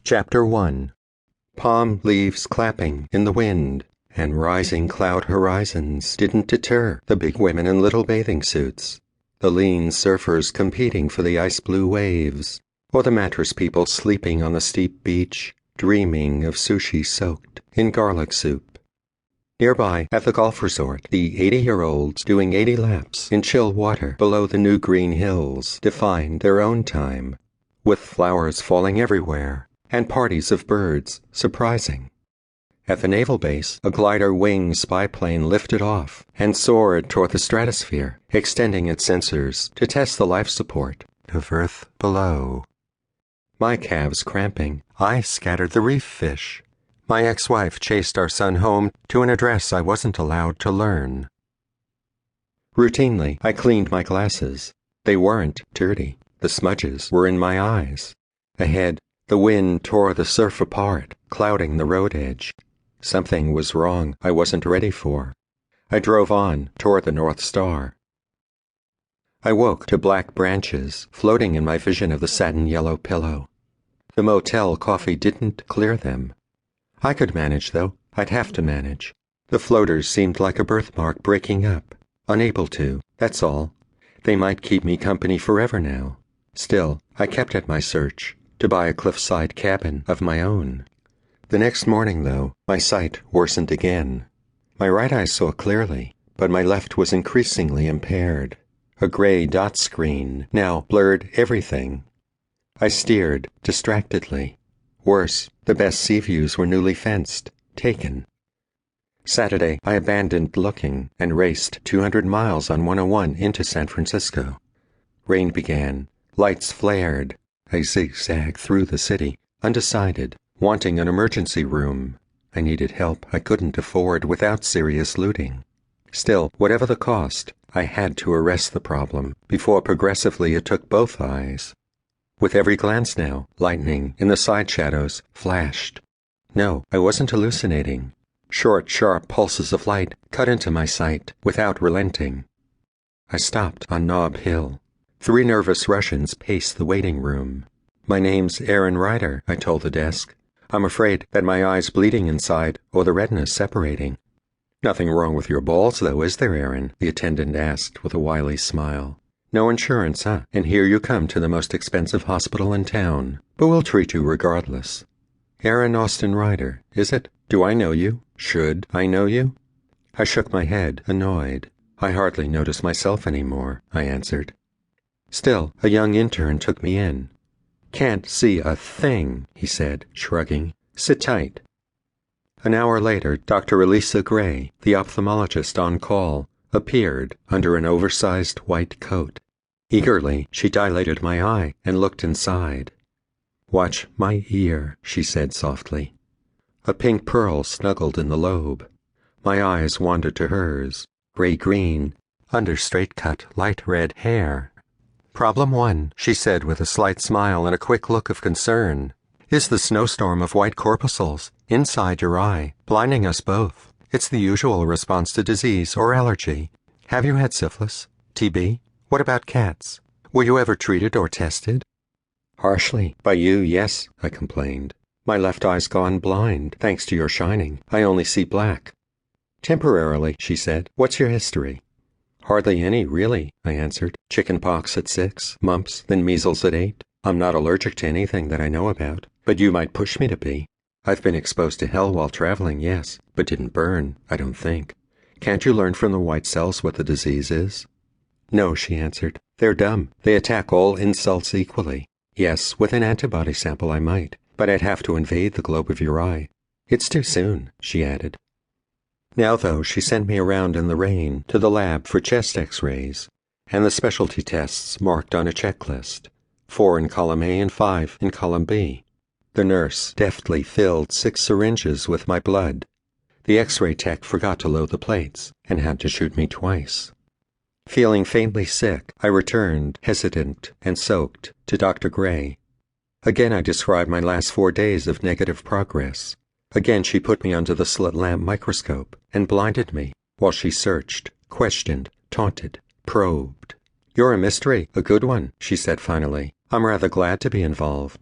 Chapter 1. Palm leaves clapping in the wind, and rising cloud horizons didn't deter the big women in little bathing suits, the lean surfers competing for the ice-blue waves, or the mattress people sleeping on the steep beach, dreaming of sushi soaked in garlic soup. Nearby, at the golf resort, the 80-year-olds doing 80 laps in chill water below the new green hills defined their own time, with flowers falling everywhere and parties of birds surprising. At the naval base, a glider wing spy plane lifted off and soared toward the stratosphere, extending its sensors to test the life support of Earth below. My calves cramping, I scattered the reef fish. My ex-wife chased our son home to an address I wasn't allowed to learn. Routinely, I cleaned my glasses. They weren't dirty. The smudges were in my eyes. Ahead, the wind tore the surf apart, clouding the road edge. Something was wrong I wasn't ready for. I drove on toward the North Star. I woke to black branches floating in my vision of the satin yellow pillow. The motel coffee didn't clear them. I could manage, though. I'd have to manage. The floaters seemed like a birthmark breaking up. Unable to, that's all. They might keep me company forever now. Still, I kept at my search to buy a cliffside cabin of my own. The next morning, though, my sight worsened again. My right eye saw clearly, but my left was increasingly impaired. A gray dot screen now blurred everything. I steered distractedly. Worse, the best sea views were newly fenced, taken. Saturday, I abandoned looking and raced 200 miles on 101 into San Francisco. Rain began. Lights flared. I zigzagged through the city, undecided, wanting an emergency room. I needed help I couldn't afford without serious looting. Still, whatever the cost, I had to arrest the problem before progressively it took both eyes. With every glance now, lightning in the side shadows flashed. No, I wasn't hallucinating. Short, sharp pulses of light cut into my sight without relenting. I stopped on Nob Hill. 3 nervous Russians paced the waiting room. "My name's Aaron Rhyder," I told the desk. "I'm afraid that my eye's bleeding inside or the retina's separating." "Nothing wrong with your balls, though, is there, Aaron?" the attendant asked with a wily smile. "No insurance, huh? And here you come to the most expensive hospital in town. But we'll treat you regardless." "Aaron Austin Rhyder, is it? Do I know you? Should I know you?" I shook my head, annoyed. "I hardly notice myself anymore," I answered. Still, a young intern took me in. "Can't see a thing," he said, shrugging. "Sit tight." An hour later, Dr. Alisa Grey, the ophthalmologist on call, appeared under an oversized white coat. Eagerly, she dilated my eye and looked inside. "Watch my ear," she said softly. A pink pearl snuggled in the lobe. My eyes wandered to hers, gray-green, under straight-cut, light red hair. "Problem 1, she said with a slight smile and a quick look of concern, "is the snowstorm of white corpuscles inside your eye, blinding us both. It's the usual response to disease or allergy. Have you had syphilis? TB? What about cats? Were you ever treated or tested?" "Harshly. By you, yes," I complained. "My left eye's gone blind, thanks to your shining. I only see black." "Temporarily," she said. "What's your history?" "Hardly any, really," I answered. "Chicken pox at 6, mumps, then measles at 8. I'm not allergic to anything that I know about, but you might push me to be. I've been exposed to hell while traveling, yes, but didn't burn, I don't think. Can't you learn from the white cells what the disease is?" "No," she answered. "They're dumb. They attack all insults equally. Yes, with an antibody sample I might, but I'd have to invade the globe of your eye. It's too soon," she added. Now, though, she sent me around in the rain to the lab for chest x-rays, and the specialty tests marked on a checklist, 4 in column A and 5 in column B. The nurse deftly filled 6 syringes with my blood. The x-ray tech forgot to load the plates and had to shoot me twice. Feeling faintly sick, I returned, hesitant and soaked, to Dr. Grey. Again I described my last 4 days of negative progress. Again she put me under the slit lamp microscope and blinded me while she searched, questioned, taunted, probed. "You're a mystery, a good one," she said finally. "I'm rather glad to be involved.